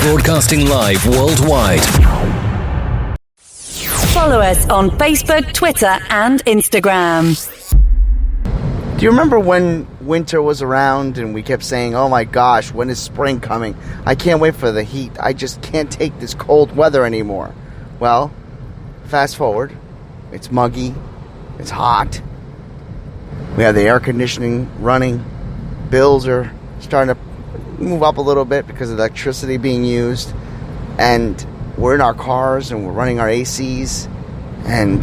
Broadcasting live worldwide. Follow us on Facebook, Twitter, and Instagram. Do you remember when winter was around and we kept saying, oh my gosh, when is spring coming? I can't wait for the heat. I just can't take this cold weather anymore. Well, fast forward. It's muggy. It's hot. We have the air conditioning running. Bills are starting to move up a little bit because of electricity being used. And we're in our cars and we're running our ACs. And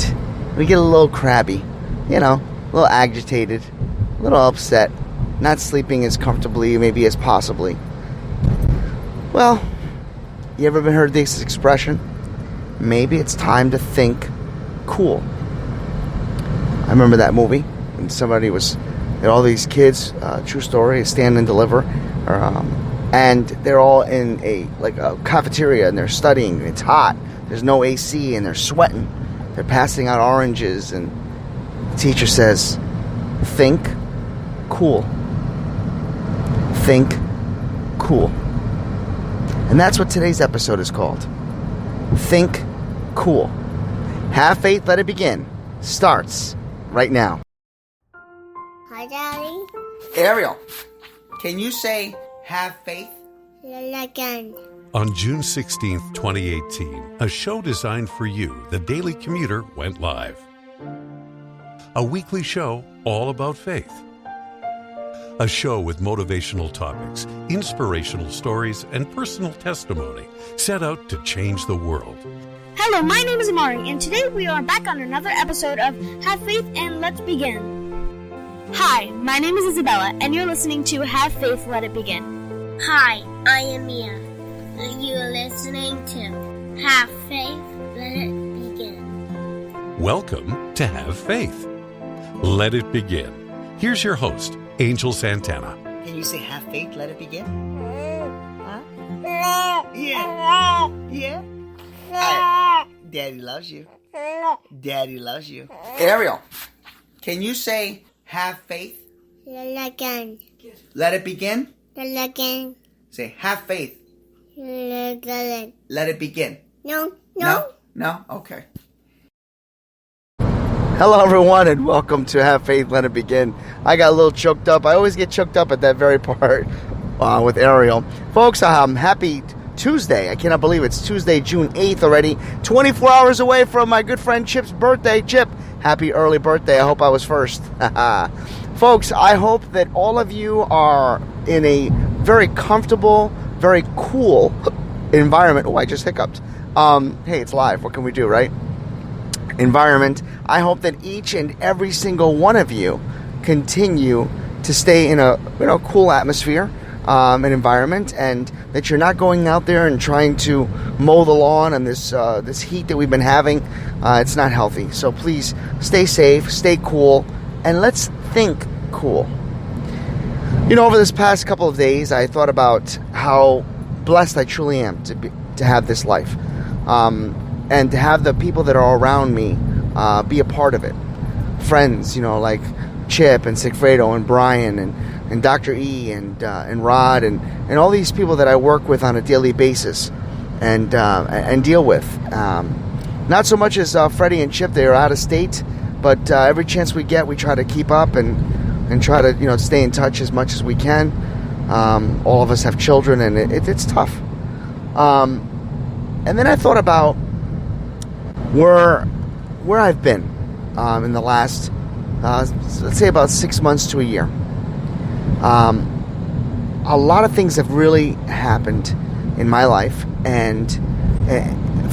we get a little crabby. You know, a little agitated. A little upset. Not sleeping as comfortably maybe as possibly. Well, you ever heard this expression? Maybe it's time to think cool. I remember that movie when somebody was, all these kids, true story, Stand and Deliver, and they're all in a cafeteria and they're studying. It's hot. There's no AC and they're sweating. They're passing out oranges and the teacher says, "Think cool. Think cool." And that's what today's episode is called. Think cool. Have faith, let it begin. Starts right now. Hi, Daddy. Ariel, can you say have faith? Again. On June 16th, 2018, a show designed for you, the Daily Commuter, went live. A weekly show all about faith. A show with motivational topics, inspirational stories, and personal testimony set out to change the world. Hello, my name is Amari, and today we are back on another episode of Have Faith and Let's Begin. Hi, my name is Isabella, and you're listening to Have Faith, Let It Begin. Hi, I am Mia. You're listening to Have Faith, Let It Begin. Welcome to Have Faith. Let it begin. Here's your host, Angel Santana. Can you say have faith, let it begin? Huh? Yeah. Yeah. Daddy loves you. Daddy loves you. Ariel, can you say have faith? Again. Let it begin? Again. Say have faith. Again. Let it begin. No. No? Okay. Hello, everyone, and welcome to Have Faith, Let It Begin. I got a little choked up. I always get choked up at that very part with Ariel. Folks, happy Tuesday. I cannot believe it's Tuesday, June 8th already. 24 hours away from my good friend Chip's birthday. Chip, happy early birthday. I hope I was first. Folks, I hope that all of you are in a very comfortable, very cool environment. Oh, I just hiccuped. Hey, it's live. What can we do, right? Environment. I hope that each and every single one of you continue to stay in a cool atmosphere, an environment, and that you're not going out there and trying to mow the lawn and this heat that we've been having. It's not healthy. So please stay safe, stay cool, and let's think cool. Over this past couple of days, I thought about how blessed I truly am to have this life. And to have the people that are around me be a part of it. Friends, like Chip and Sigfredo and Brian and Dr. E and Rod and all these people that I work with on a daily basis and deal with. Not so much as Freddie and Chip, they are out of state, but every chance we get, we try to keep up and try to stay in touch as much as we can. All of us have children, and it's tough. And then I thought about where I've been in the last, let's say about 6 months to a year. A lot of things have really happened in my life, and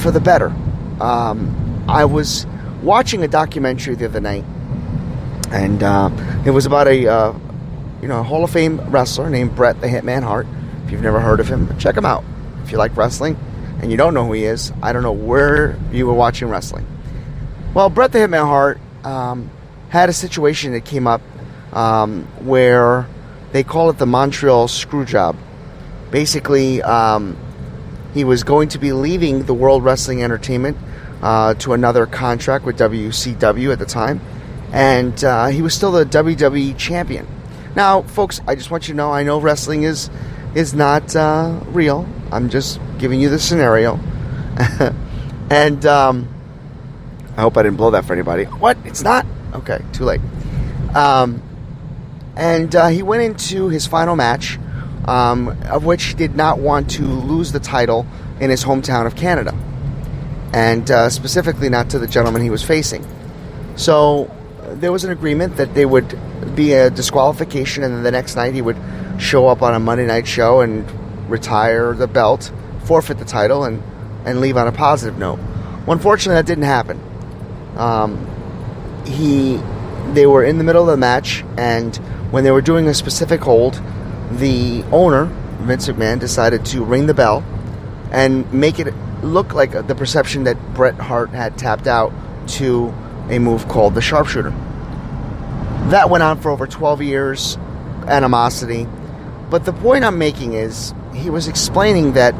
for the better. I was watching a documentary the other night, and it was about a Hall of Fame wrestler named Bret the Hitman Hart. If you've never heard of him, check him out. If you like wrestling and you don't know who he is, I don't know where you were watching wrestling. Well, Bret the Hitman Hart had a situation that came up where they call it the Montreal Screwjob. Basically, he was going to be leaving the World Wrestling Entertainment to another contract with WCW at the time, and he was still the WWE champion. Now, folks, I just want you to know, I know wrestling is not real. I'm just giving you the scenario. And I hope I didn't blow that for anybody. What? It's not? Okay, too late. And he went into his final match, of which he did not want to lose the title in his hometown of Canada. And specifically not to the gentleman he was facing. So there was an agreement that there would be a disqualification, and then the next night he would show up on a Monday night show and retire the belt, forfeit the title, and leave on a positive note. Well, unfortunately, that didn't happen. They were in the middle of the match, and when they were doing a specific hold, the owner, Vince McMahon, decided to ring the bell and make it look like the perception that Bret Hart had tapped out to a move called the sharpshooter. That went on for over 12 years, animosity. But the point I'm making is, he was explaining that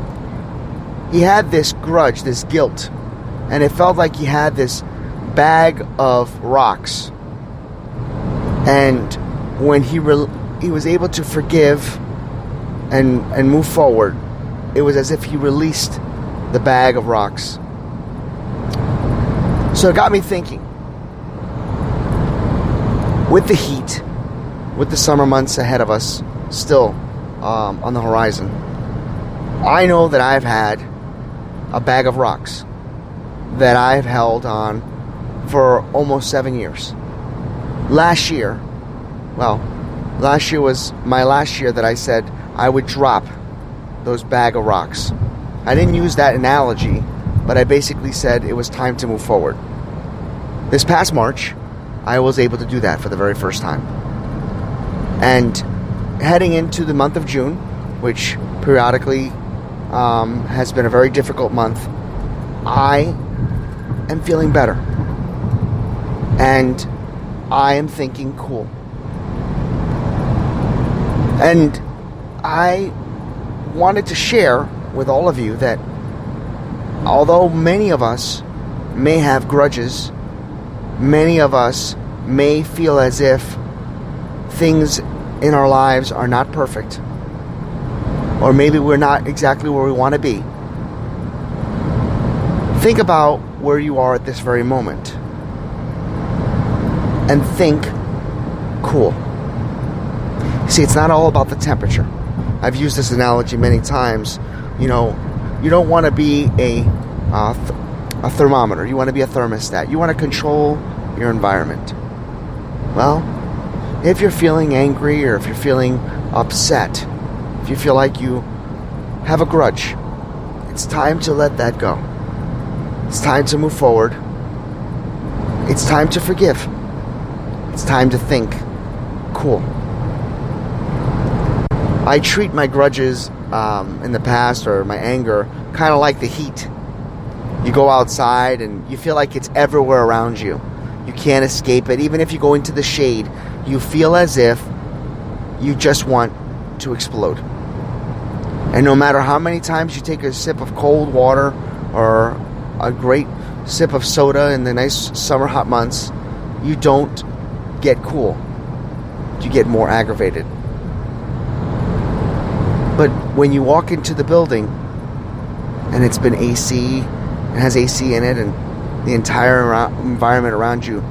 he had this grudge, this guilt, and it felt like he had this bag of rocks. And when he was able to forgive and move forward, it was as if he released the bag of rocks. So it got me thinking. With the heat, with the summer months ahead of us still on the horizon, I know that I've had a bag of rocks that I've held on for almost 7 years. Last year was my last year that I said I would drop those bag of rocks. I didn't use that analogy, but I basically said it was time to move forward. This past March, I was able to do that for the very first time. And heading into the month of June, which periodically has been a very difficult month, I am feeling better. And I am thinking cool. And I wanted to share with all of you that although many of us may have grudges, many of us may feel as if things in our lives are not perfect, or maybe we're not exactly where we want to be. Think about where you are at this very moment and think cool. See, it's not all about the temperature. I've used this analogy many times. You know, you don't want to be a thermometer. You want to be a thermostat. You want to control your environment. Well, if you're feeling angry, or if you're feeling upset, if you feel like you have a grudge, it's time to let that go. It's time to move forward. It's time to forgive. It's time to think cool. I treat my grudges in the past, or my anger, kind of like the heat. You go outside and you feel like it's everywhere around you. You can't escape it. Even if you go into the shade, you feel as if you just want to explode. And no matter how many times you take a sip of cold water or a great sip of soda in the nice summer hot months, you don't get cool. You get more aggravated. But when you walk into the building and it's been AC, it has AC in it, and the entire environment around you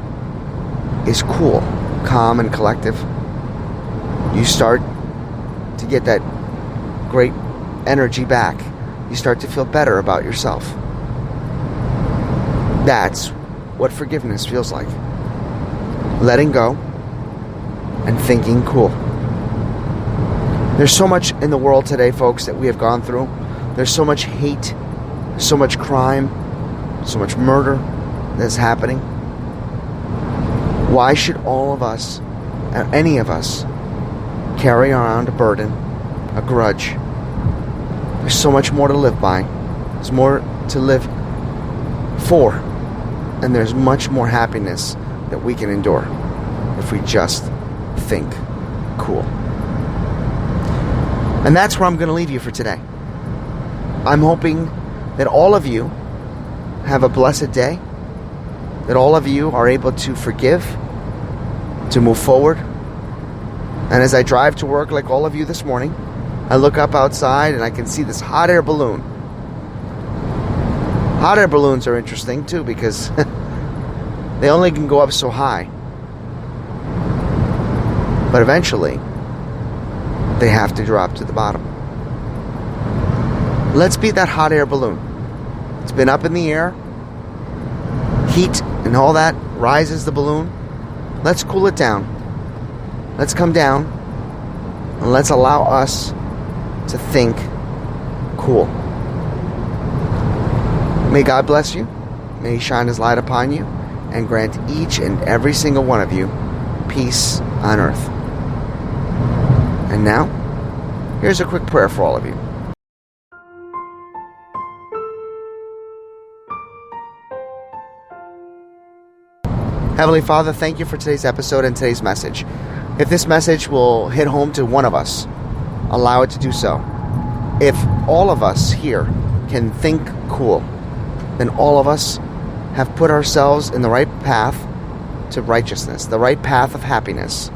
is cool, calm, and collective, you start to get that great energy back. You start to feel better about yourself. That's what forgiveness feels like. Letting go and thinking cool. There's so much in the world today, folks, that we have gone through. There's so much hate, so much crime, so much murder that's happening. Why should all of us, any of us, carry around a burden, a grudge? There's so much more to live by. There's more to live for. And there's much more happiness that we can endure if we just think cool. And that's where I'm going to leave you for today. I'm hoping that all of you have a blessed day, that all of you are able to forgive, to move forward. And as I drive to work, like all of you this morning, I look up outside and I can see this hot air balloon. Hot air balloons are interesting too because they only can go up so high. But eventually, they have to drop to the bottom. Let's be that hot air balloon. It's been up in the air. Heat and all that rises the balloon. Let's cool it down. Let's come down and let's allow us to think cool. May God bless you. May He shine His light upon you and grant each and every single one of you peace on earth. And now, here's a quick prayer for all of you. Heavenly Father, thank you for today's episode and today's message. If this message will hit home to one of us, allow it to do so. If all of us here can think cool, then all of us have put ourselves in the right path to righteousness, the right path of happiness.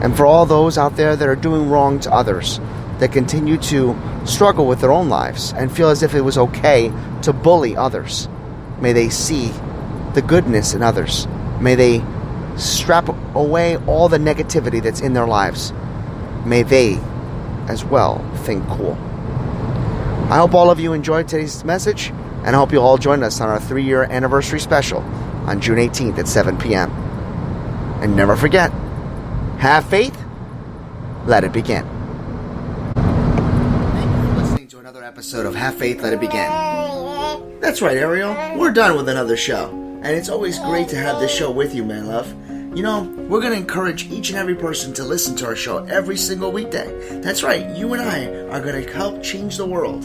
And for all those out there that are doing wrong to others, that continue to struggle with their own lives and feel as if it was okay to bully others, may they see the goodness in others. May they strap away all the negativity that's in their lives. May they as well think cool. I hope all of you enjoyed today's message, and I hope you'll all join us on our 3-year anniversary special on June 18th at 7 p.m. And never forget, have faith, let it begin. Thank you for listening to another episode of Have Faith, Let It Begin. That's right, Ariel. We're done with another show. And it's always great to have this show with you, my love. You know, we're going to encourage each and every person to listen to our show every single weekday. That's right, you and I are going to help change the world.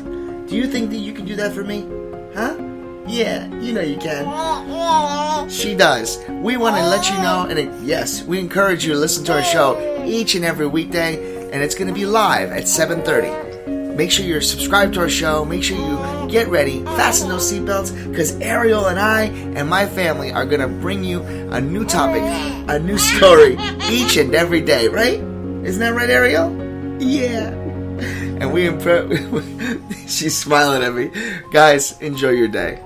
Do you think that you can do that for me? Huh? Yeah, you know you can. She does. We want to let you know, and yes, we encourage you to listen to our show each and every weekday, and it's going to be live at 7:30. Make sure you're subscribed to our show. Make sure you get ready, fasten those seatbelts, because Ariel and I and my family are going to bring you a new topic, a new story each and every day, right? Isn't that right, Ariel? Yeah. And she's smiling at me. Guys, enjoy your day.